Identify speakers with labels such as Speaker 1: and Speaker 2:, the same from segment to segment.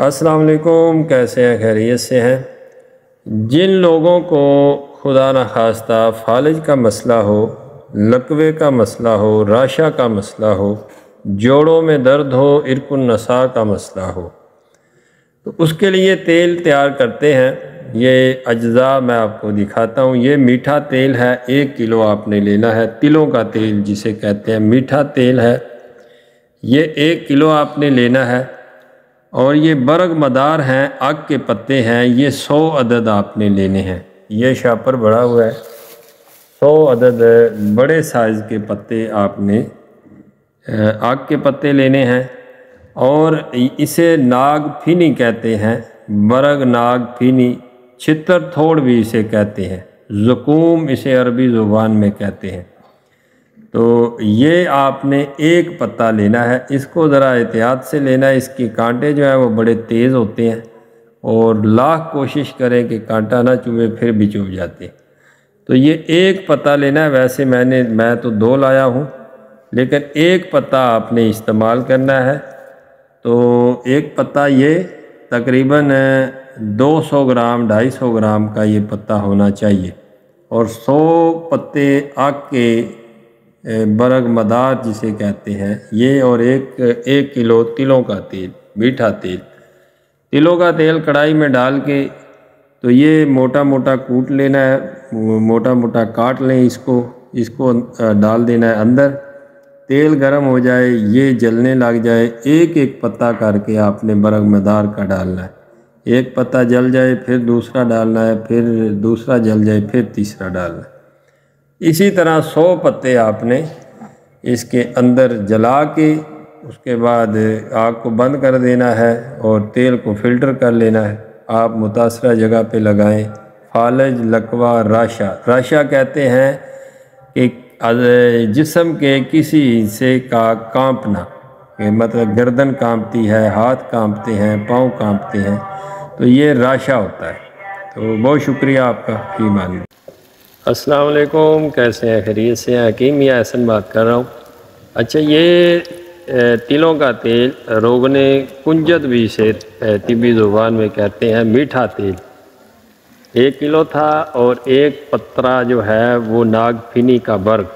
Speaker 1: अस्सलाम वालेकुम, कैसे हैं? खैरियत से हैं। जिन लोगों को खुदा न खास्ता फालिज का मसला हो, लकवे का मसला हो, राशा का मसला हो, जोड़ों में दर्द हो, इरकुन नसा का मसला हो, तो उसके लिए तेल तैयार करते हैं। ये अज्जा मैं आपको दिखाता हूँ। ये मीठा तेल है, 1 किलो आपने लेना है। तिलों का तेल जिसे कहते हैं, मीठा तेल है। ये 1 किलो आपने लेना है। और ये बरग मदार हैं, आग के पत्ते हैं। ये 100 अदद आपने लेने हैं। ये शापर बड़ा हुआ है, 100 अदद बड़े साइज़ के पत्ते आपने आग के पत्ते लेने हैं। और इसे नाग फीनी कहते हैं, बरग नाग फीनी, छितर थोड़ भी इसे कहते हैं, ज़ुकूम इसे अरबी ज़ुबान में कहते हैं। तो ये आपने एक पत्ता लेना है। इसको ज़रा एहतियात से लेना है। इसके कांटे जो हैं वो बड़े तेज़ होते हैं और लाख कोशिश करें कि कांटा ना चुभे, फिर भी चुभ जाते हैं। तो ये एक पत्ता लेना है। वैसे मैं तो 2 लाया हूँ, लेकिन एक पत्ता आपने इस्तेमाल करना है। तो एक पत्ता ये तकरीबन 200 ग्राम 250 ग्राम का ये पत्ता होना चाहिए। और 100 पत्ते आग के बरग मदार जिसे कहते हैं ये। और एक किलो तिलों का तेल, मीठा तेल, तिलों का तेल कढ़ाई में डाल के तो ये मोटा मोटा कूट लेना है, मोटा मोटा काट लें। इसको डाल देना है अंदर। तेल गर्म हो जाए, ये जलने लग जाए, एक एक पत्ता करके आपने बरग मदार का डालना है। एक पत्ता जल जाए फिर दूसरा डालना है, फिर दूसरा जल जाए फिर तीसरा डालना है। इसी तरह 100 पत्ते आपने इसके अंदर जला के उसके बाद आग को बंद कर देना है और तेल को फ़िल्टर कर लेना है। आप मुतासरा जगह पे लगाएं। फालज, लकवा, राशा कहते हैं कि जिस्म के किसी हिस्से का कांपना, मतलब गर्दन कांपती है, हाथ कांपते हैं, पाँव कांपते हैं, तो ये राशा होता है। तो बहुत शुक्रिया आपका, फी मान। अस्सलाम वालेकुम, कैसे हैं? खैरियत से हैं? हकीम या एहसन बात कर रहा हूँ। अच्छा, ये तिलों का तेल, रोगने कुंजत भी इसे तिब्बी ज़ुबान में कहते हैं, मीठा तेल 1 किलो था। और एक पत्रा जो है वो नागफिनी का बर्ग,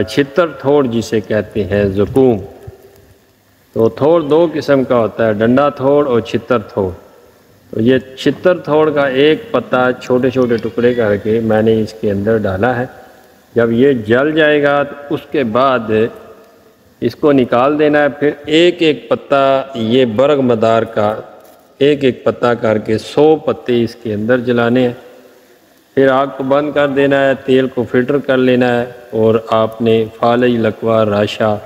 Speaker 1: छितर थोड़ जिसे कहते हैं, ज़ुकूम। तो थोड़ 2 किस्म का होता है, डंडा थोड़ और छितर थोड़। तो ये छितर थोड़ का एक पत्ता छोटे छोटे टुकड़े करके मैंने इसके अंदर डाला है। जब ये जल जाएगा तो उसके बाद इसको निकाल देना है। फिर एक एक पत्ता, ये बरग मदार का एक एक पत्ता करके 100 पत्ते इसके अंदर जलाने हैं। फिर आग को बंद कर देना है, तेल को फ़िल्टर कर लेना है। और आपने फालज, लकवा, राशा,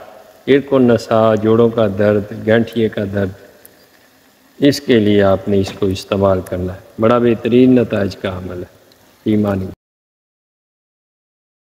Speaker 1: इरकुन नसा, जोड़ों का दर्द, गठिए का दर्द, इसके लिए आपने इसको इस्तेमाल करना है। बड़ा बेहतरीन नताइज का अमल है। ईमानी।